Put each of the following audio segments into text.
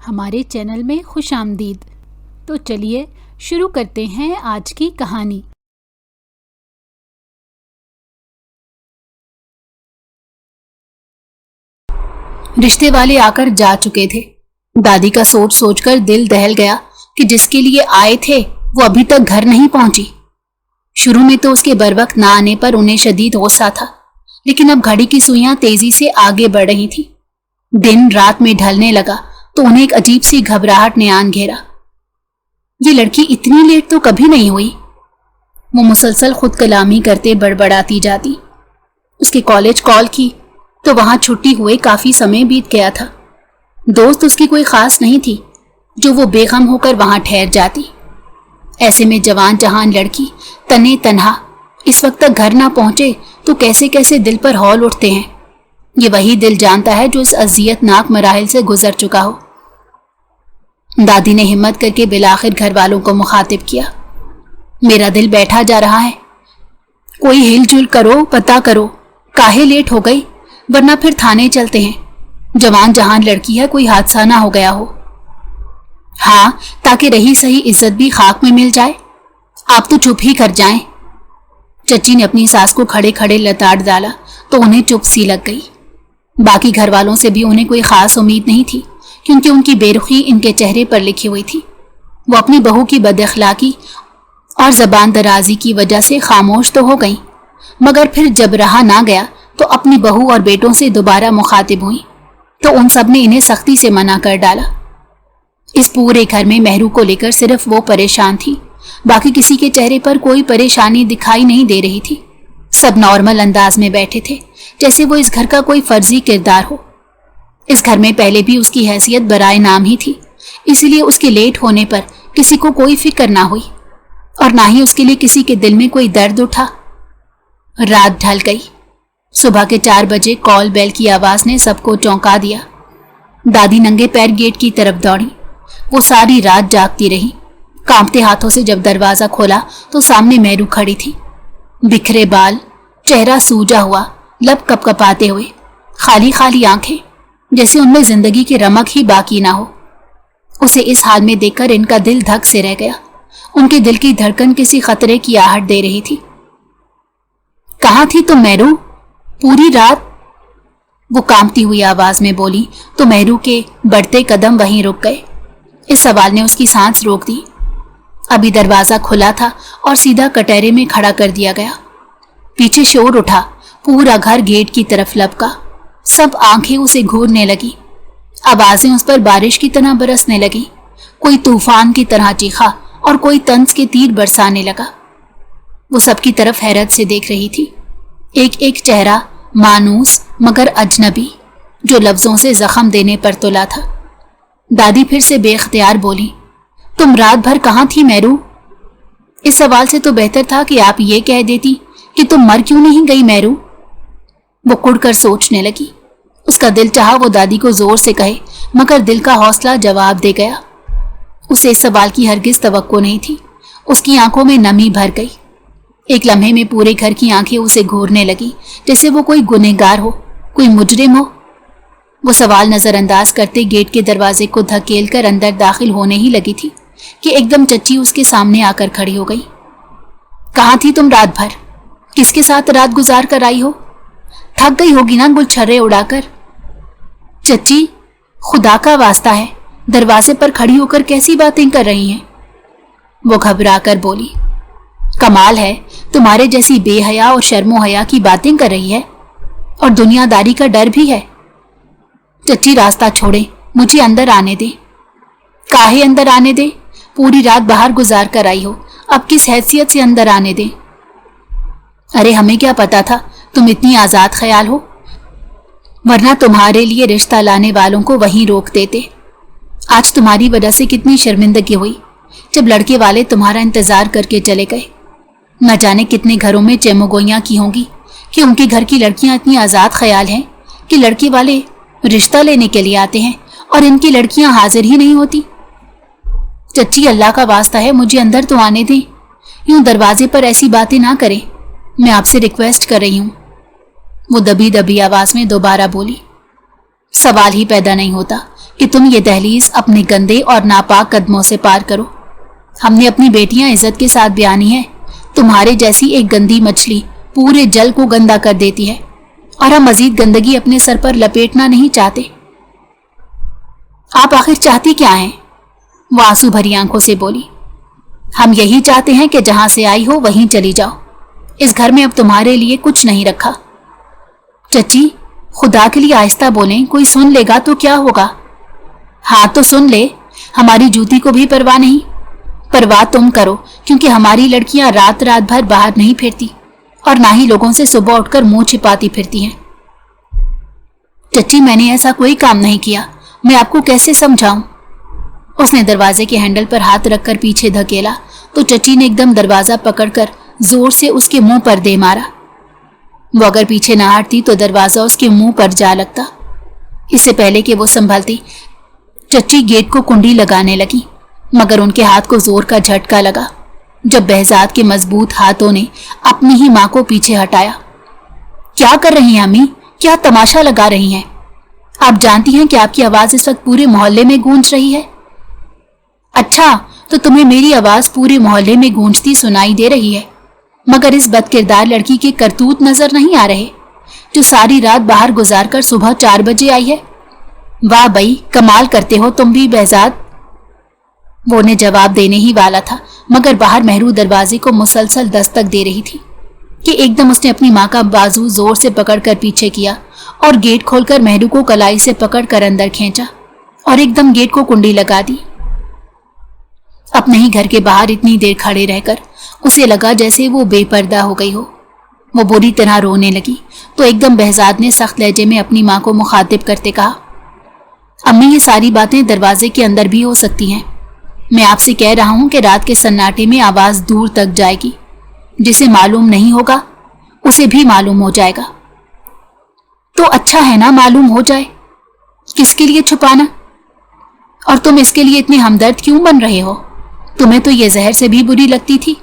ہمارے چینل میں خوش آمدید۔ تو چلیے شروع کرتے ہیں آج کی کہانی۔ رشتے والے آ کر جا چکے تھے۔ دادی کا سوچ سوچ کر دل دہل گیا کہ جس کے لیے آئے تھے وہ ابھی تک گھر نہیں پہنچی۔ شروع میں تو اس کے بروقت نہ آنے پر انہیں شدید غصہ تھا، لیکن اب گھڑی کی سوئیاں تیزی سے آگے بڑھ رہی تھیں۔ دن رات میں ڈھلنے لگا تو انہیں ایک عجیب سی گھبراہٹ نے آن گھیرا۔ یہ لڑکی اتنی لیٹ تو کبھی نہیں ہوئی۔ وہ مسلسل خود کلامی کرتے بڑبڑاتی جاتی۔ اس کے کالج کال کی تو وہاں چھٹی ہوئے کافی سمے بیت گیا تھا۔ دوست اس کی کوئی خاص نہیں تھی جو وہ بے غم ہو کر وہاں ٹھہر جاتی۔ ایسے میں جوان جہان لڑکی تنے تنہا اس وقت تک گھر نہ پہنچے تو کیسے کیسے دل پر ہول اٹھتے ہیں۔ یہ وہی دل جانتا ہے جو اس اذیت ناک مراحل سے گزر چکا ہو۔ دادی نے ہمت کر کے بالآخر گھر والوں کو مخاطب کیا۔ میرا دل بیٹھا جا رہا ہے، کوئی ہل جل کرو، پتہ کرو کاہے لیٹ ہو گئی، ورنہ پھر تھانے چلتے ہیں۔ جوان جہان لڑکی ہے، کوئی حادثہ نہ ہو گیا ہو۔ ہاں، تاکہ رہی صحیح عزت بھی خاک میں مل جائے۔ آپ تو چپ ہی کر جائیں۔ چچی نے اپنی ساس کو کھڑے کھڑے لتاڑ ڈالا تو انہیں چپ سی لگ گئی۔ باقی گھر والوں سے بھی انہیں کوئی خاص امید نہیں تھی، کیونکہ ان کی بے رخی ان کے چہرے پر لکھی ہوئی تھی۔ وہ اپنی بہو کی بد اخلاقی اور زبان درازی کی وجہ سے خاموش تو ہو گئیں، مگر پھر جب رہا نہ گیا تو اپنی بہو اور بیٹوں سے دوبارہ مخاطب ہوئیں تو ان سب نے انہیں سختی سے منع کر ڈالا۔ اس پورے گھر میں مہرو کو لے کر صرف وہ پریشان تھی، باقی کسی کے چہرے پر کوئی پریشانی دکھائی نہیں دے رہی تھی۔ سب نارمل انداز میں بیٹھے تھے، جیسے وہ اس گھر کا کوئی فرضی کردار ہو۔ اس گھر میں پہلے بھی اس کی حیثیت برائے نام ہی تھی، اس لیے اس کے لیٹ ہونے پر کسی کو کوئی فکر نہ ہوئی، اور نہ ہی اس کے لیے کسی کے دل میں کوئی درد اٹھا۔ رات ڈھل گئی۔ صبح کے 4 بجے کال بیل کی آواز نے سب کو چونکا دیا۔ دادی ننگے پیر گیٹ کی طرف دوڑی۔ وہ ساری رات جاگتی رہی۔ کانپتے ہاتھوں سے جب دروازہ کھولا تو سامنے مہرو کھڑی تھی، بکھرے بال، چہرہ سوجا ہوا، لب کپ کپاتے ہوئے، خالی خالی آنکھیں، جیسے ان میں زندگی کی رمق ہی باقی نہ ہو۔ اسے اس حال میں دیکھ کر ان کا دل دھک سے رہ گیا۔ ان کے دل کی دھڑکن کسی خطرے کی آہٹ دے رہی تھی۔ کہاں تھی تم مہرو؟ پوری رات؟ وہ کانپتی ہوئی آواز میں بولی تو مہرو کے بڑھتے قدم وہیں رک گئے۔ اس سوال نے اس کی سانس روک دی۔ ابھی دروازہ کھلا تھا اور سیدھا کٹہرے میں کھڑا کر دیا گیا۔ پیچھے شور اٹھا، پورا گھر گیٹ کی طرف لپکا، سب آنکھیں اسے گھورنے لگی، آوازیں اس پر بارش کی طرح برسنے لگی، کوئی طوفان کی طرح چیخا اور کوئی طنز کے تیر برسانے لگا۔ وہ سب کی طرف حیرت سے دیکھ رہی تھی، ایک ایک چہرہ مانوس مگر اجنبی، جو لفظوں سے زخم دینے پر تلا تھا۔ دادی پھر سے بے اختیار بولی، تم رات بھر کہاں تھی مہرو؟ اس سوال سے تو بہتر تھا کہ آپ یہ کہہ دیتی کہ تم مر کیوں نہیں گئی مہرو؟ وہ کڑ کر سوچنے لگی۔ اس کا دل چاہا وہ دادی کو زور سے کہے، مگر دل کا حوصلہ جواب دے گیا۔ اسے اس سوال کی ہرگز توقع نہیں تھی۔ اس کی آنکھوں میں نمی بھر گئی۔ ایک لمحے میں پورے گھر کی آنکھیں اسے گھورنے لگی، جیسے وہ کوئی گنہگار ہو، کوئی مجرم ہو۔ وہ سوال نظر انداز کرتے گیٹ کے دروازے کو دھکیل کر اندر داخل ہونے ہی لگی تھی کہ ایک دم چچی اس کے سامنے آ کر کھڑی ہو گئی۔ کہاں تھی تم رات بھر؟ کس کے ساتھ رات گزار کر آئی ہو؟ تھک گئی ہوگی نا گل چھرے اڑا کر۔ چچی، خدا کا واسطہ ہے، دروازے پر کھڑی ہو کر کیسی باتیں کر رہی ہیں؟ وہ گھبرا کر بولی۔ کمال ہے، تمہارے جیسی بے حیا اور شرم و حیا کی باتیں کر رہی ہے، اور دنیا داری کا ڈر بھی ہے۔ چچی راستہ چھوڑیں، مجھے اندر آنے دیں۔ کاہے اندر آنے دیں؟ پوری رات باہر گزار کر آئی ہو، اب کس حیثیت سے اندر آنے دیں؟ ارے ہمیں کیا پتا تھا تم اتنی آزاد خیال ہو، ورنہ تمہارے لیے رشتہ لانے والوں کو وہیں روک دیتے۔ آج تمہاری وجہ سے کتنی شرمندگی ہوئی جب لڑکے والے تمہارا انتظار کر کے چلے گئے۔ نہ جانے کتنے گھروں میں چیمگوئیاں کی ہوں گی کہ ان کے گھر کی لڑکیاں اتنی آزاد خیال ہیں کہ لڑکے والے رشتہ لینے کے لیے آتے ہیں اور ان کی لڑکیاں حاضر ہی نہیں ہوتی۔ چچی، اللہ کا واسطہ ہے مجھے اندر تو آنے دیں، یوں دروازے پر ایسی باتیں نہ کریں، میں آپ سے ریکویسٹ کر رہی ہوں۔ وہ دبی دبی آواز میں دوبارہ بولی۔ سوال ہی پیدا نہیں ہوتا کہ تم یہ دہلیز اپنے گندے اور ناپاک قدموں سے پار کرو۔ ہم نے اپنی بیٹیاں عزت کے ساتھ بیانی ہیں، تمہارے جیسی ایک گندی مچھلی پورے جل کو گندا کر دیتی ہے، اور ہم مزید گندگی اپنے سر پر لپیٹنا نہیں چاہتے۔ آپ آخر چاہتی کیا ہیں؟ وہ آنسو بھری آنکھوں سے بولی۔ ہم یہی چاہتے ہیں کہ جہاں سے آئی ہو وہیں چلی جاؤ، اس گھر میں اب تمہارے لیے کچھ نہیں رکھا۔ چچی خدا کے لیے آہستہ بولیں، کوئی سن لے گا تو کیا ہوگا؟ ہاں تو سن لے، ہماری جوتی کو بھی پرواہ نہیں۔ پرواہ تم کرو، کیونکہ ہماری لڑکیاں رات رات بھر باہر نہیں پھرتی اور نہ ہی لوگوں سے صبح اٹھ کر منہ چھپاتی پھرتی ہیں۔ چچی میں نے ایسا کوئی کام نہیں کیا، میں آپ کو کیسے سمجھاؤں؟ اس نے دروازے کے ہینڈل پر ہاتھ رکھ کر پیچھے دھکیلا تو چچی نے ایک دم دروازہ پکڑ کر زور سے اس کے منہ پر دے مارا۔ وہ اگر پیچھے نہ ہٹتی تو دروازہ اس کے منہ پر جا لگتا۔ اس سے پہلے کہ وہ سنبھلتی، چچی گیٹ کو کنڈی لگانے لگی، مگر ان کے ہاتھ کو زور کا جھٹکا لگا جب بہزاد کے مضبوط ہاتھوں نے اپنی ہی ماں کو پیچھے ہٹایا۔ کیا کر رہی ہیں امی؟ کیا تماشا لگا رہی ہیں؟ آپ جانتی ہیں کہ آپ کی آواز اس وقت پورے محلے میں گونج رہی ہے۔ اچھا تو تمہیں میری آواز پورے محلے میں گونجتی سنائی دے رہی ہے، مگر اس بد کردار لڑکی کے کرتوت نظر نہیں آ رہے جو ساری رات باہر گزار کر صبح 4 بجے آئی ہے؟ واہ بھائی، کمال کرتے ہو تم بھی بہزاد۔ وہ نے جواب دینے ہی والا تھا، مگر باہر مہرو دروازے کو مسلسل دستک دے رہی تھی کہ ایک دم اس نے اپنی ماں کا بازو زور سے پکڑ کر پیچھے کیا اور گیٹ کھول کر مہرو کو کلائی سے پکڑ کر اندر کھینچا اور ایک دم گیٹ کو کنڈی لگا دی۔ اپنے ہی گھر کے باہر اتنی دیر کھڑے رہ کر اسے لگا جیسے وہ بے پردہ ہو گئی ہو۔ وہ بری طرح رونے لگی تو ایک دم بہزاد نے سخت لہجے میں اپنی ماں کو مخاطب کرتے کہا، امی یہ ساری باتیں دروازے کے اندر بھی ہو سکتی ہیں، میں آپ سے کہہ رہا ہوں کہ رات کے سناٹے میں آواز دور تک جائے گی، جسے معلوم نہیں ہوگا اسے بھی معلوم ہو جائے گا۔ تو اچھا ہے نا معلوم ہو جائے، کس کے لیے چھپانا؟ اور تم اس کے لیے اتنے ہمدرد کیوں بن رہے ہو؟ تمہیں تو یہ زہر سے بھی بری لگتی تھی۔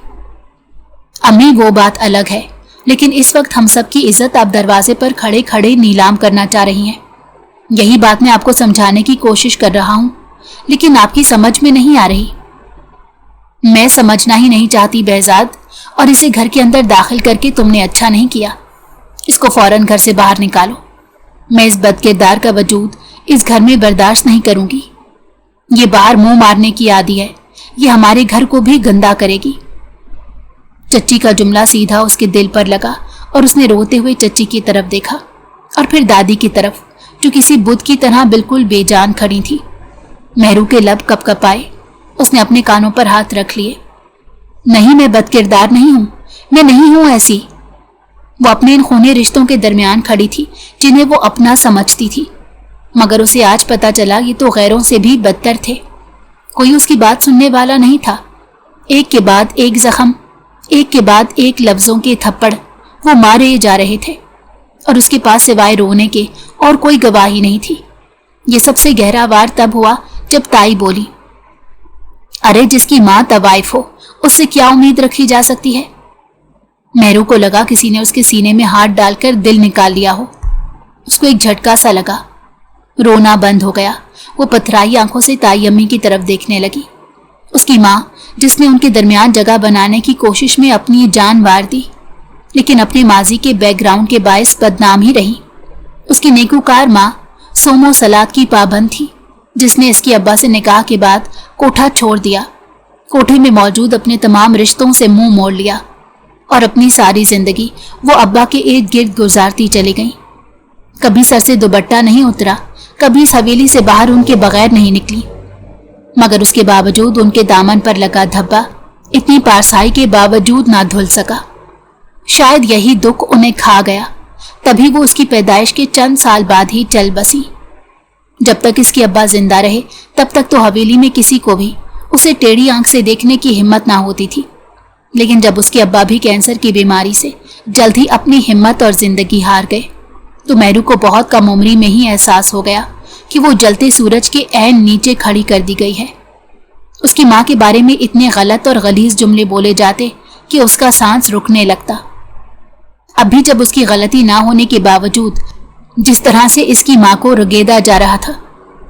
امی وہ بات الگ ہے، لیکن اس وقت ہم سب کی عزت آپ دروازے پر کھڑے کھڑے نیلام کرنا چاہ رہی ہیں۔ یہی بات میں آپ کو سمجھانے کی کوشش کر رہا ہوں، لیکن آپ کی سمجھ میں نہیں آ رہی۔ میں سمجھنا ہی نہیں چاہتی بہزاد، اور اسے گھر کے اندر داخل کر کے تم نے اچھا نہیں کیا۔ اس کو فوراً گھر سے باہر نکالو۔ میں اس بد کردار کا وجود اس گھر میں برداشت نہیں کروں گی۔ یہ باہر منہ مارنے کی عادی ہے، یہ ہمارے گھر کو بھی گندا کرے گی۔ چچی کا جملہ سیدھا اس کے دل پر لگا اور اس نے روتے ہوئے چچی کی طرف دیکھا اور پھر دادی کی طرف، جو کسی بت کی طرح بالکل بے جان کھڑی تھی۔ مہرو کے لب کپ کپائے، اس نے اپنے کانوں پر ہاتھ رکھ لیے۔ نہیں، میں بد کردار نہیں ہوں، میں نہیں ہوں ایسی۔ وہ اپنے ان خونے رشتوں کے درمیان کھڑی تھی جنہیں وہ اپنا سمجھتی تھی، مگر اسے آج پتا چلا یہ تو غیروں سے بھی بدتر تھے۔ کوئی اس کی بات سننے والا نہیں تھا۔ ایک کے بعد ایک زخم، ایک کے بعد ایک لفظوں کے تھپڑ وہ مارے جا رہے تھے، اور اس کے پاس سوائے رونے کے اور کوئی گواہی نہیں تھی۔ یہ سب سے گہرا وار تب ہوا جب تائی بولی، ارے جس کی ماں طوائف ہو اس سے کیا امید رکھی جا سکتی ہے؟ مہرو کو لگا کسی نے اس کے سینے میں ہاتھ ڈال کر دل نکال لیا ہو۔ اس کو ایک جھٹکا سا لگا، رونا بند ہو گیا۔ وہ پتھرائی آنکھوں سے تائی امی کی طرف دیکھنے لگی، اس کی ماں جس نے ان کے درمیان جگہ بنانے کی کوشش میں اپنی جان وار دی، لیکن اپنے ماضی کے بیک گراؤنڈ کے باعث بدنام ہی رہی۔ اس کی نیکوکار ماں صوم و صلات کی پابند تھی، جس نے اس کی ابا سے نکاح کے بعد کوٹھا چھوڑ دیا، کوٹھے میں موجود اپنے تمام رشتوں سے منہ موڑ لیا، اور اپنی ساری زندگی وہ ابا کے ارد گرد گزارتی چلی گئی۔ کبھی سر سے دوپٹہ نہیں اترا، کبھی اس حویلی سے باہر ان کے بغیر نہیں نکلی، مگر اس کے باوجود ان کے دامن پر لگا دھبا اتنی پارسائی کے باوجود نہ دھل سکا۔ شاید یہی دکھ انہیں کھا گیا، تبھی وہ اس کی پیدائش کے چند سال بعد ہی چل بسی۔ جب تک اس کے ابا زندہ رہے تب تک تو حویلی میں کسی کو بھی اسے ٹیڑھی آنکھ سے دیکھنے کی ہمت نہ ہوتی تھی، لیکن جب اس کے ابا بھی کینسر کی بیماری سے جلد ہی اپنی ہمت اور زندگی ہار گئے تو مہرو کو بہت کم عمری میں ہی احساس ہو گیا کہ وہ جلتے سورج کے عین نیچے کھڑی کر دی گئی ہے۔ اس کی ماں کے بارے میں اتنے غلط اور غلیظ جملے بولے جاتے کہ اس کا سانس رکنے لگتا۔ اب بھی جب اس کی غلطی نہ ہونے کے باوجود جس طرح سے اس کی ماں کو رگیدا جا رہا تھا،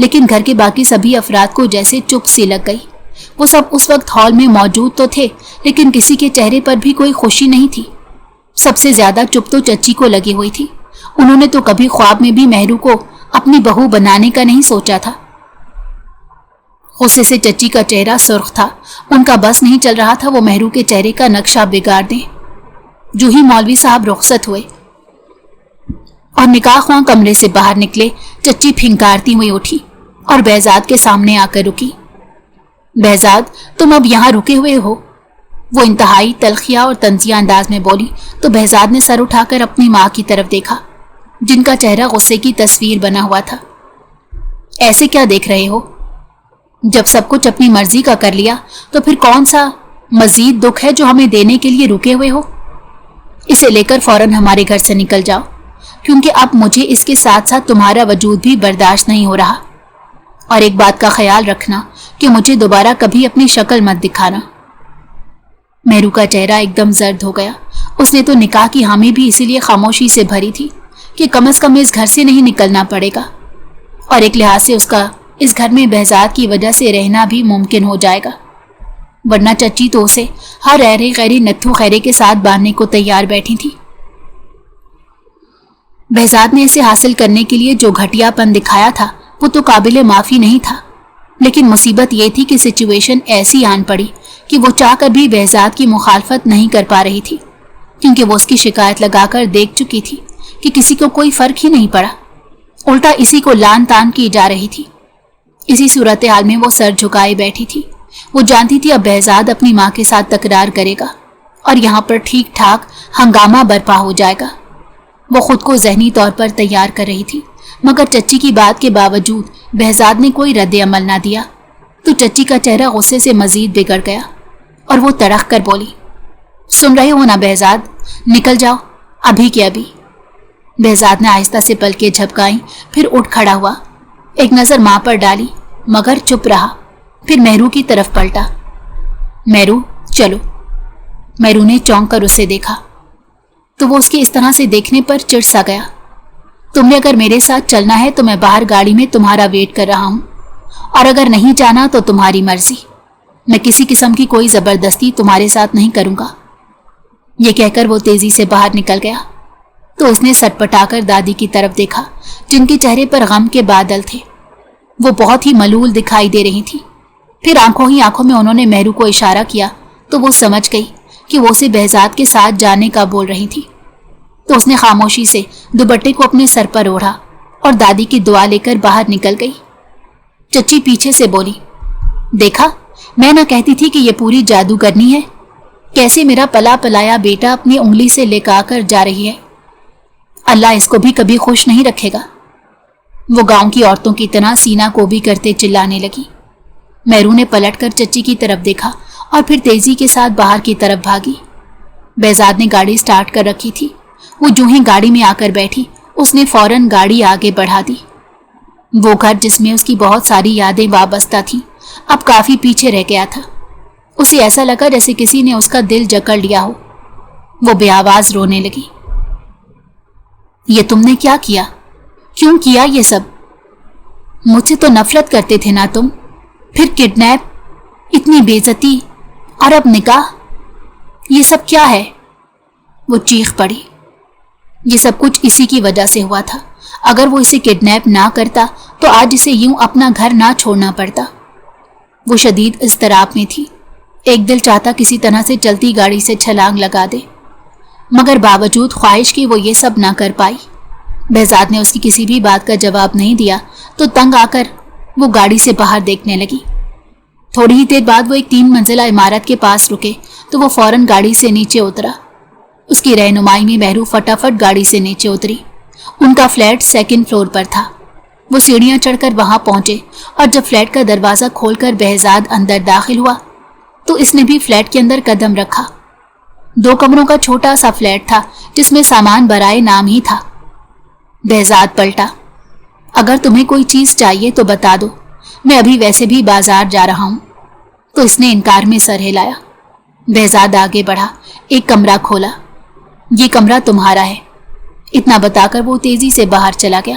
لیکن گھر کے باقی سبھی افراد کو جیسے چپ سی لگ گئی۔ وہ سب اس وقت ہال میں موجود تو تھے، لیکن کسی کے چہرے پر بھی کوئی خوشی نہیں تھی۔ سب سے زیادہ چپ تو چچی کو لگی ہوئی تھی۔ انہوں نے تو کبھی خواب میں بھی مہرو کو اپنی بہو بنانے کا نہیں سوچا تھا۔ غصے سے چچی کا چہرہ سرخ تھا۔ ان کا بس نہیں چل رہا تھا وہ مہرو کے چہرے کا نقشہ بگاڑ دیں۔ جو ہی مولوی صاحب رخصت ہوئے اور نکاح خواہ کمرے سے باہر نکلے، چچی پھنکارتی ہوئی اٹھی اور بہزاد کے سامنے آ کر رکی۔ بہزاد، تم اب یہاں رکے ہوئے ہو؟ وہ انتہائی تلخیہ اور طنزیہ انداز میں بولی تو بہزاد نے سر اٹھا کر اپنی ماں کی طرف دیکھا، جن کا چہرہ غصے کی تصویر بنا ہوا تھا۔ ایسے کیا دیکھ رہے ہو؟ جب سب کچھ اپنی مرضی کا کر لیا تو پھر کون سا مزید دکھ ہے جو ہمیں دینے کے لیے رکے ہوئے ہو؟ اسے لے کر فوراً ہمارے گھر سے نکل جاؤ، کیونکہ اب مجھے اس کے ساتھ ساتھ تمہارا وجود بھی برداشت نہیں ہو رہا۔ اور ایک بات کا خیال رکھنا کہ مجھے دوبارہ کبھی اپنی شکل مت دکھانا۔ مہرو کا چہرہ ایک دم زرد ہو گیا۔ اس نے تو نکاح کی حامی بھی اسی لیے خاموشی سے بھری تھی کہ کم از کم اس گھر سے نہیں نکلنا پڑے گا، اور ایک لحاظ سے اس کا اس گھر میں بہزاد کی وجہ سے رہنا بھی ممکن ہو جائے گا، ورنہ چچی تو اسے ہر ایرے غیری نتھو خیرے کے ساتھ باندھنے کو تیار بیٹھی تھی۔ بہزاد نے اسے حاصل کرنے کے لیے جو گھٹیا پن دکھایا تھا وہ تو قابل معافی نہیں تھا، لیکن مصیبت یہ تھی کہ سچویشن ایسی آن پڑی کہ وہ چاہ کر بھی بہزاد کی مخالفت نہیں کر پا رہی تھی، کیونکہ وہ اس کی شکایت لگا کر دیکھ چکی تھی کہ کسی کو کوئی فرق ہی نہیں پڑا، الٹا اسی کو لان تان کی جا رہی تھی۔ اسی صورتحال میں وہ سر جھکائے بیٹھی تھی۔ وہ جانتی تھی اب بہزاد اپنی ماں کے ساتھ تکرار کرے گا اور یہاں پر ٹھیک ٹھاک ہنگامہ برپا ہو جائے گا۔ وہ خود کو ذہنی طور پر تیار کر رہی تھی، مگر چچی کی بات کے باوجود بہزاد نے کوئی رد عمل نہ دیا تو چچی کا چہرہ غصے سے مزید بگڑ گیا اور وہ تڑق کر بولی، سن رہے ہو نا بہزاد، نکل جاؤ ابھی کے ابھی۔ بہزاد نے آہستہ سے پلکیں جھپکائیں، پھر اٹھ کھڑا ہوا، ایک نظر ماں پر ڈالی مگر چپ رہا، پھر مہرو کی طرف پلٹا۔ مہرو چلو۔ مہرو نے چونک کر اسے دیکھا تو وہ اس کے اس طرح سے دیکھنے پر چڑ سا گیا۔ تم نے اگر میرے ساتھ چلنا ہے تو میں باہر گاڑی میں تمہارا ویٹ کر رہا ہوں، اور اگر نہیں جانا تو تمہاری مرضی، میں کسی قسم کی کوئی زبردستی تمہارے ساتھ نہیں کروں گا۔ یہ کہہ کر وہ تیزی سے باہر نکل گیا تو اس نے سٹ پٹا کر دادی کی طرف دیکھا، جن کے چہرے پر غم کے بادل تھے۔ وہ بہت ہی ملول دکھائی دے رہی تھی۔ پھر آنکھوں ہی آنکھوں میں انہوں نے مہرو کو اشارہ کیا تو وہ سمجھ گئی کہ وہ اسے بہزاد کے ساتھ جانے کا بول رہی تھی، تو اس نے خاموشی سے دوپٹے کو اپنے سر پر اوڑھا اور دادی کی دعا لے کر باہر نکل گئی۔ چچی پیچھے سے بولی، دیکھا میں نہ کہتی تھی کہ یہ پوری جادوگرنی ہے، کیسے میرا پلا پلایا بیٹا اپنی انگلی سے لکا کر جا رہی ہے۔ اللہ اس کو بھی کبھی خوش نہیں رکھے گا۔ وہ گاؤں کی عورتوں کی طرح سینہ کو بھی کرتے چلانے لگی۔ مہرو نے پلٹ کر چچی کی طرف دیکھا اور پھر تیزی کے ساتھ باہر کی طرف بھاگی۔ بہزاد نے گاڑی سٹارٹ کر رکھی تھی۔ وہ جو ہی گاڑی میں آ کر بیٹھی، اس نے فوراً گاڑی آگے بڑھا دی۔ وہ گھر جس میں اس کی بہت ساری یادیں وابستہ تھیں اب کافی پیچھے رہ گیا تھا۔ اسے ایسا لگا جیسے کسی نے اس کا دل جکڑ لیا ہو۔ وہ بے آواز رونے لگی۔ یہ تم نے کیا کیا؟ کیوں کیا یہ سب؟ مجھ سے تو نفرت کرتے تھے نا تم، پھر کڈنیپ، اتنی بے عزتی، اور اب نکاح، یہ سب کیا ہے؟ وہ چیخ پڑی۔ یہ سب کچھ اسی کی وجہ سے ہوا تھا۔ اگر وہ اسے کڈنیپ نہ کرتا تو آج اسے یوں اپنا گھر نہ چھوڑنا پڑتا۔ وہ شدید اضطراب میں تھی۔ ایک دل چاہتا کسی طرح سے چلتی گاڑی سے چھلانگ لگا دے، مگر باوجود خواہش کی وہ یہ سب نہ کر پائی۔ بہزاد نے اس کی کسی بھی بات کا جواب نہیں دیا تو تنگ آ کر وہ گاڑی سے باہر دیکھنے لگی۔ تھوڑی ہی دیر بعد وہ ایک 3 منزلہ عمارت کے پاس رکے تو وہ فوراً گاڑی سے نیچے اترا۔ اس کی رہنمائی میں مہرو فٹافٹ گاڑی سے نیچے اتری۔ ان کا فلیٹ 2nd فلور پر تھا۔ وہ سیڑھیاں چڑھ کر وہاں پہنچے اور جب فلیٹ کا دروازہ کھول کر بہزاد اندر داخل ہوا تو اس نے بھی فلیٹ کے اندر قدم رکھا۔ 2 کمروں کا چھوٹا سا فلیٹ تھا جس میں سامان برائے نام ہی تھا۔ بہزاد پلٹا، اگر تمہیں کوئی چیز چاہیے تو بتا دو، میں ابھی ویسے بھی بازار جا رہا ہوں۔ تو اس نے انکار میں سر ہلایا۔ بہزاد آگے بڑھا، ایک کمرہ کھولا۔ یہ کمرہ تمہارا ہے، اتنا بتا کر وہ تیزی سے باہر چلا گیا۔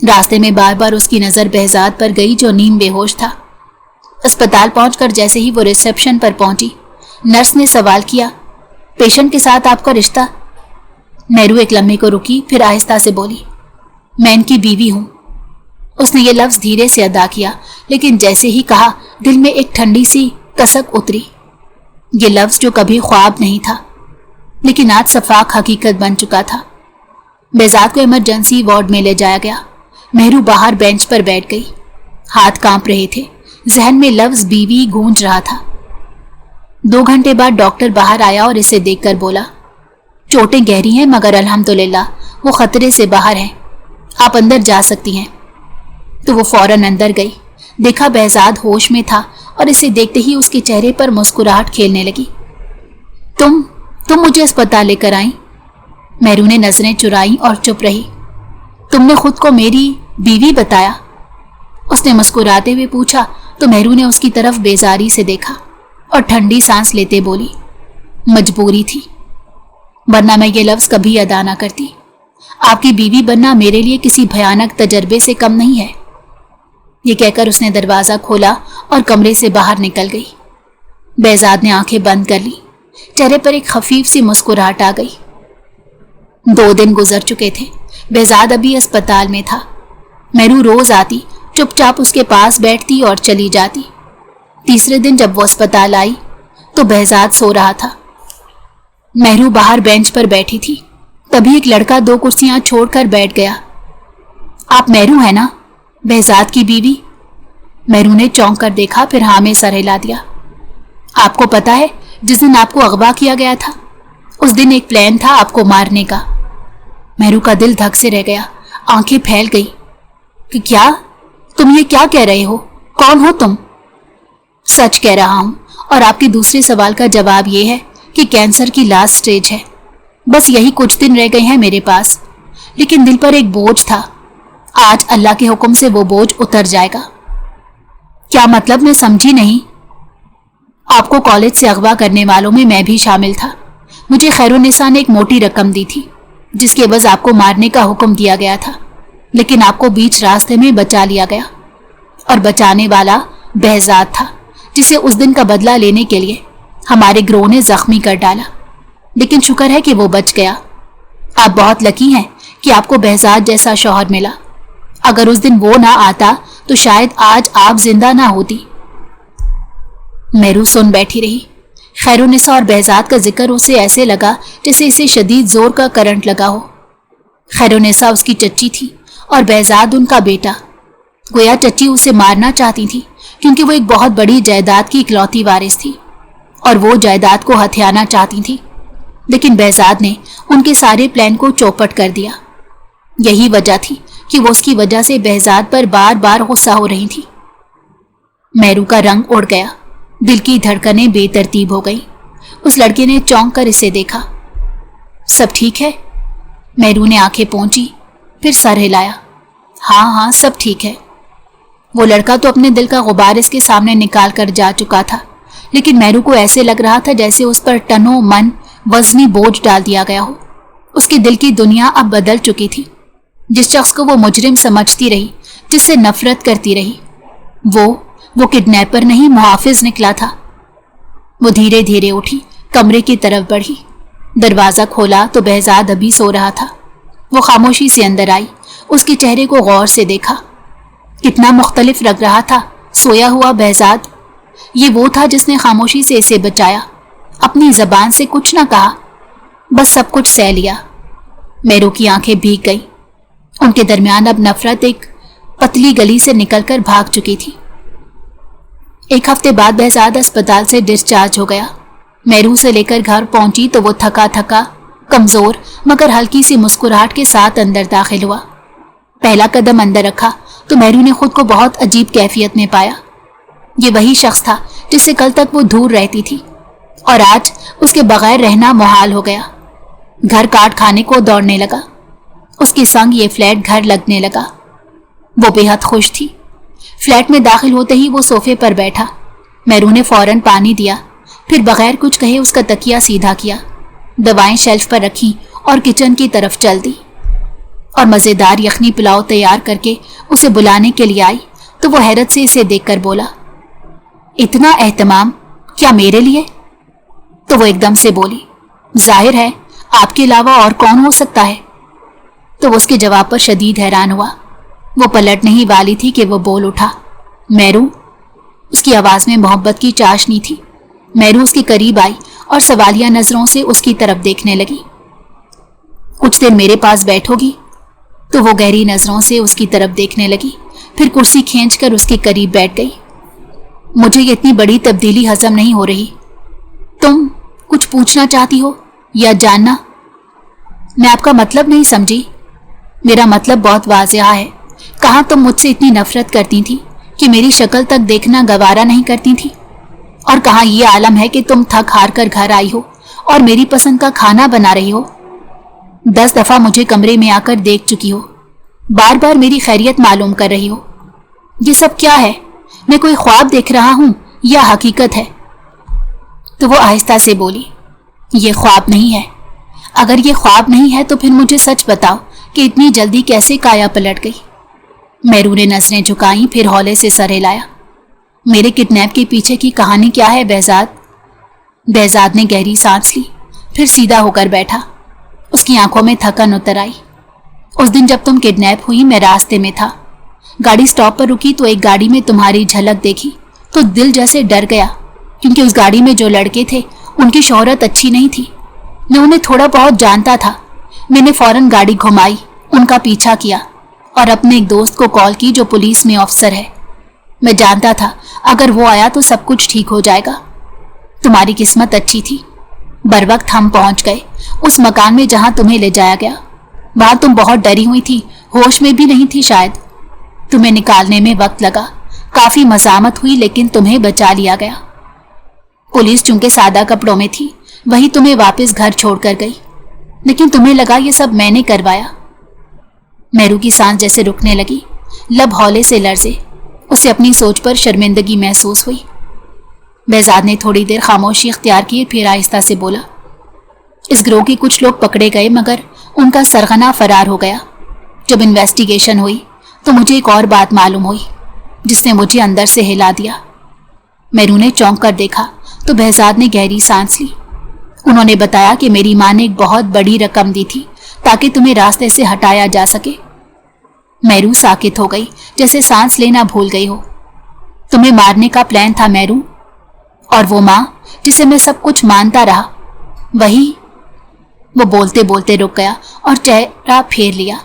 راستے میں بار بار اس کی نظر بہزاد پر گئی جو نیم بے ہوش تھا۔ اسپتال پہنچ کر جیسے ہی وہ ریسیپشن پر پہنچی، نرس نے سوال کیا، پیشنٹ کے ساتھ آپ کا رشتہ؟ مہرو ایک لمحے کو رکی، پھر آہستہ سے بولی، میں ان کی بیوی ہوں۔ اس نے یہ لفظ دھیرے سے ادا کیا، لیکن جیسے ہی کہا دل میں ایک ٹھنڈی سی کسک اتری۔ یہ لفظ جو کبھی خواب نہیں تھا لیکن آج صفاق حقیقت بن چکا تھا۔ بہزاد کو ایمرجنسی وارڈ میں لے جایا گیا۔ مہرو باہر بینچ پر بیٹھ گئی، ہاتھ کانپ رہے تھے، ذہن میں لفظ بیوی گونج رہا تھا۔ 2 گھنٹے بعد ڈاکٹر باہر آیا اور اسے دیکھ کر بولا، چوٹیں گہری ہیں مگر الحمدللہ وہ خطرے سے باہر ہیں، آپ اندر جا سکتی ہیں۔ تو وہ فوراً اندر گئی، دیکھا بہزاد ہوش میں تھا اور اسے دیکھتے ہی اس کے چہرے پر مسکراہٹ کھیلنے لگی۔ تم مجھے اسپتال لے کر آئیں؟ مہرو نے نظریں چرائیں اور چپ رہی۔ تم نے خود کو میری بیوی بتایا؟ اس نے مسکراتے ہوئے پوچھا تو مہرو نے اس کی طرف بیزاری سے دیکھا اور ٹھنڈی سانس لیتے بولی، مجبوری تھی، ورنہ میں یہ لفظ کبھی ادا نہ کرتی۔ آپ کی بیوی بننا میرے لیے کسی بھیانک تجربے سے کم نہیں ہے۔ یہ کہہ کر اس نے دروازہ کھولا اور کمرے سے باہر نکل گئی۔ بہزاد نے آنکھیں بند کر لی، چہرے پر ایک خفیف سی مسکراہٹ آ گئی۔ 2 دن گزر چکے تھے، بہزاد ابھی اسپتال میں تھا۔ مہرو روز آتی، چپ چاپ اس کے پاس بیٹھتی اور چلی جاتی۔ تیسرے دن جب وہ اسپتال آئی تو بہزاد سو رہا تھا۔ مہرو باہر بینچ پر بیٹھی تھی، تبھی ایک لڑکا 2 کرسیاں چھوڑ کر بیٹھ گیا۔ آپ مہرو ہیں نا، بہزاد کی بیوی؟ مہرو نے چونک کر دیکھا، پھر ہاں میں سر ہلا دیا۔ آپ کو پتا ہے جس دن آپ کو اغوا کیا گیا تھا، اس دن ایک پلان تھا آپ کو مارنے کا۔ مہرو کا دل دھک سے رہ گیا، آنکھیں پھیل گئی کہ کیا تم یہ کیا کہہ رہے ہو؟ کون ہو تم؟ سچ کہہ رہا ہوں، اور آپ کے دوسرے سوال کا جواب یہ ہے کہ کینسر کی لاسٹ سٹیج ہے۔ بس یہی کچھ دن رہ گئے ہیں میرے پاس، لیکن دل پر ایک بوجھ تھا، آج اللہ کے حکم سے وہ بوجھ اتر جائے گا۔ کیا مطلب؟ میں سمجھی نہیں۔ آپ کو کالج سے اغوا کرنے والوں میں بھی شامل تھا۔ مجھے خیرالنساء نے ایک موٹی رقم دی تھی جس کے عوض آپ کو مارنے کا حکم دیا گیا تھا، لیکن آپ کو بیچ راستے میں بچا لیا گیا، اور بچانے والا بہزاد تھا جسے اس دن کا بدلہ لینے کے لیے ہمارے گروہ نے زخمی کر ڈالا، لیکن شکر ہے کہ وہ بچ گیا۔ آپ بہت لکی ہیں کہ آپ کو بہزاد جیسا شوہر ملا، اگر اس دن وہ نہ آتا تو شاید آج آپ زندہ نہ ہوتی۔ مہرو سن بیٹھی رہی۔ خیرالنساء اور بہزاد کا ذکر اسے ایسے لگا جیسے اسے شدید زور کا کرنٹ لگا ہو۔ خیرالنساء اس کی چچی تھی اور بہزاد ان کا بیٹا۔ گویا چچی اسے مارنا چاہتی تھی کیونکہ وہ ایک بہت بڑی جائیداد کی اکلوتی وارث تھی اور وہ جائیداد کو ہتھیانا چاہتی تھی، لیکن بہزاد نے ان کے سارے پلان کو چوپٹ کر دیا۔ یہی وجہ تھی کہ وہ اس کی وجہ سے بہزاد پر بار بار غصہ ہو رہی تھی۔ مہرو کا رنگ اڑ گیا، دل کی دھڑکنیں بے ترتیب ہو گئی۔ اس لڑکے نے چونک کر اسے دیکھا۔ سب ٹھیک ہے؟ مہرو نے آنکھیں پونچھی، پھر سر ہلایا۔ ہاں سب ٹھیک ہے۔ وہ لڑکا تو اپنے دل کا غبار اس کے سامنے نکال کر جا چکا تھا، لیکن مہرو کو ایسے لگ رہا تھا جیسے اس پر ٹنوں من وزنی بوجھ ڈال دیا گیا ہو۔ اس کی دل کی دنیا اب بدل چکی تھی۔ جس شخص کو وہ مجرم سمجھتی رہی، جس سے نفرت کرتی رہی، وہ کڈنیپر نہیں محافظ نکلا تھا۔ وہ دھیرے دھیرے اٹھی، کمرے کی طرف بڑھی۔ دروازہ کھولا تو بہزاد ابھی سو رہا تھا۔ وہ خاموشی سے اندر آئی، اس کے چہرے کو غور سے دیکھا۔ کتنا مختلف لگ رہا تھا سویا ہوا بہزاد۔ یہ وہ تھا جس نے خاموشی سے اسے بچایا، اپنی زبان سے کچھ نہ کہا، بس سب کچھ سہ لیا۔ مہرو کی آنکھیں بھیگ گئی۔ ان کے درمیان اب نفرت ایک پتلی گلی سے نکل کر بھاگ چکی تھی۔ 1 ہفتے بعد بہزاد اسپتال سے ڈسچارج ہو گیا۔ مہرو سے لے کر گھر پہنچی تو وہ تھکا کمزور مگر ہلکی سی مسکراہٹ کے ساتھ اندر داخل ہوا۔ پہلا قدم اندر رکھا تو مہرو نے خود کو بہت عجیب کیفیت میں پایا۔ یہ وہی شخص تھا جس سے کل تک وہ دور رہتی تھی، اور آج اس کے بغیر رہنا محال ہو گیا۔ گھر کاٹ کھانے کو دوڑنے لگا۔ اس کے سنگ یہ فلیٹ گھر لگنے لگا۔ وہ بے حد خوش تھی۔ فلیٹ میں داخل ہوتے ہی وہ صوفے پر بیٹھا۔ مہرو نے فوراً پانی دیا، پھر بغیر کچھ کہے اس کا تکیہ سیدھا کیا، دوائیں شیلف پر رکھی اور کچن کی طرف چل دی۔ اور مزیدار یخنی پلاؤ تیار کر کے اسے بلانے کے لیے آئی تو وہ حیرت سے اسے دیکھ کر بولا، اتنا اہتمام کیا میرے لیے؟ تو وہ ایک دم سے بولی، ظاہر ہے آپ کے علاوہ اور کون ہو سکتا ہے؟ تو وہ اس کے جواب پر شدید حیران ہوا۔ وہ پلٹنے ہی والی تھی کہ وہ بول اٹھا، میرو۔ اس کی آواز میں محبت کی چاشنی تھی۔ میرو اس کے قریب آئی اور سوالیہ نظروں سے اس کی طرف دیکھنے لگی۔ کچھ دیر میرے پاس بیٹھو گی؟ تو وہ گہری نظروں سے اس کی طرف دیکھنے لگی، پھر کرسی کھینچ کر اس کے قریب بیٹھ گئی۔ مجھے یہ اتنی بڑی تبدیلی ہضم نہیں ہو رہی۔ تم کچھ پوچھنا چاہتی ہو یا جاننا؟ میں آپ کا مطلب نہیں سمجھی۔ میرا مطلب بہت واضح ہے۔ کہاں تم مجھ سے اتنی نفرت کرتی تھی کہ میری شکل تک دیکھنا گوارا نہیں کرتی تھی، اور کہاں یہ عالم ہے کہ تم تھک ہار کر گھر آئی ہو اور میری پسند کا کھانا بنا رہی ہو۔ 10 دفعہ مجھے کمرے میں آ کر دیکھ چکی ہو، بار بار میری خیریت معلوم کر رہی ہو۔ یہ سب کیا ہے؟ میں کوئی خواب دیکھ رہا ہوں یا حقیقت ہے؟ تو وہ آہستہ سے بولی، یہ خواب نہیں ہے۔ اگر یہ خواب نہیں ہے تو پھر مجھے سچ بتاؤ کہ اتنی جلدی کیسے کایا پلٹ گئی؟ میرو نے نظریں جھکائیں، پھر ہولے سے سر ہلایا۔ میرے کڈنیپ کے پیچھے کی کہانی کیا ہے بہزاد؟ بہزاد نے گہری سانس لی، پھر سیدھا ہو کر بیٹھا۔ اس کی آنکھوں میں تھکن اتر آئی۔ اس دن جب تم کڈنیپ ہوئی میں راستے میں تھا، گاڑی سٹاپ پر رکی تو ایک گاڑی میں تمہاری جھلک دیکھی تو دل جیسے ڈر گیا، کیونکہ اس گاڑی میں جو لڑکے تھے ان کی شہرت اچھی نہیں تھی۔ میں انہیں تھوڑا بہت جانتا تھا۔ میں نے فوراً گاڑی گھمائی، ان کا پیچھا کیا اور اپنے ایک دوست کو کال کی جو پولیس میں افسر ہے۔ میں جانتا تھا اگر وہ آیا تو سب کچھ ٹھیک ہو جائے گا۔ تمہاری قسمت اچھی تھی، بروقت ہم پہنچ گئے اس مکان میں جہاں تمہیں لے جایا گیا۔ وہاں تم بہت ڈری ہوئی تھی، ہوش میں بھی نہیں تھی شاید۔ تمہیں نکالنے میں وقت لگا، کافی مزاحمت ہوئی، لیکن تمہیں بچا لیا گیا۔ پولیس چونکہ سادہ کپڑوں میں تھی، وہی تمہیں واپس گھر چھوڑ کر گئی، لیکن تمہیں لگا یہ سب میں نے کروایا۔ میرو کی سانس جیسے رکنے لگی، لب ہولے سے لرزے۔ اسے اپنی سوچ پر شرمندگی محسوس ہوئی۔ بہزاد نے تھوڑی دیر خاموشی اختیار کی، پھر آہستہ سے بولا، اس گروہ کے کچھ لوگ پکڑے گئے مگر ان کا سرغنہ فرار ہو گیا۔ جب انویسٹیگیشن ہوئی تو مجھے ایک اور بات معلوم ہوئی جس نے مجھے اندر سے ہلا دیا۔ میرو نے چونک کر دیکھا تو بہزاد نے گہری سانس لی۔ انہوں نے بتایا کہ میری ماں نے ایک بہت بڑی رقم دی تھی تاکہ تمہیں راستے سے ہٹایا جا سکے۔ میرو ساکت ہو گئی، جیسے سانس لینا بھول گئی ہو۔ تمہیں مارنے کا پلان تھا میرو؟ اور وہ ماں جسے میں سب کچھ مانتا رہا، وہی؟ وہ بولتے بولتے رک گیا اور چہرہ پھیر لیا۔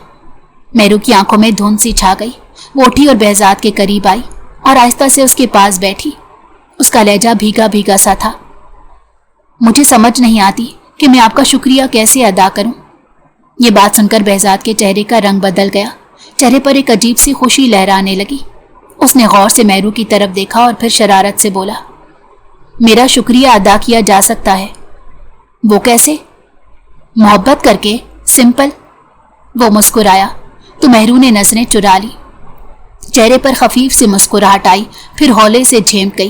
میرو کی آنکھوں میں دھند سی چھا گئی۔ وہ اٹھی اور بہزاد کے قریب آئی اور آہستہ سے اس کے پاس بیٹھی۔ اس کا لہجہ بھیگا بھیگا سا تھا۔ مجھے سمجھ نہیں آتی کہ میں آپ کا شکریہ کیسے ادا کروں۔ یہ بات سن کر بہزاد کے چہرے کا رنگ بدل گیا، چہرے پر ایک عجیب سی خوشی لہرانے لگی۔ اس نے غور سے میرو کی طرف دیکھا اور پھر شرارت سے بولا، میرا شکریہ ادا کیا جا سکتا ہے۔ وہ کیسے؟ محبت کر کے، سمپل۔ وہ مسکرایا تو میرو نے نظریں چرا لی۔ چہرے پر خفیف سی مسکراہٹ آئی، پھر ہولے سے جھیمک گئی۔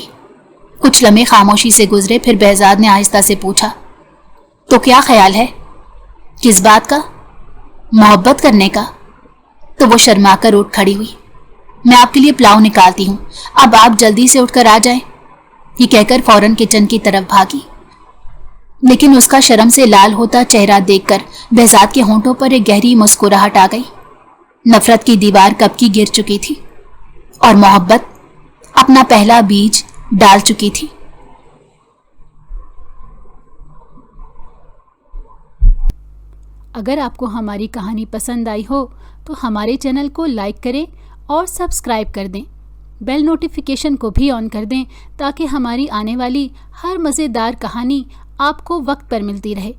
کچھ لمحے خاموشی سے گزرے، پھر بہزاد نے آہستہ سے پوچھا، تو کیا خیال ہے؟ کس بات کا؟ محبت کرنے کا۔ تو وہ شرما کر اٹھ کھڑی ہوئی۔ میں آپ کے لیے پلاؤ نکالتی ہوں، اب آپ جلدی سے اٹھ کر آ جائیں۔ یہ کہہ کر فوراً کچن کی طرف بھاگی، لیکن اس کا شرم سے لال ہوتا چہرہ دیکھ کر بہزاد کے ہونٹوں پر ایک گہری مسکراہٹ آ گئی۔ نفرت کی دیوار کب کی گر چکی تھی اور محبت اپنا پہلا بیج ڈال چکی تھی۔ اگر آپ کو ہماری کہانی پسند آئی ہو تو ہمارے چینل کو لائک کریں اور سبسکرائب کر دیں۔ بیل نوٹیفیکیشن کو بھی آن کر دیں تاکہ ہماری آنے والی ہر مزیدار کہانی آپ کو وقت پر ملتی رہے۔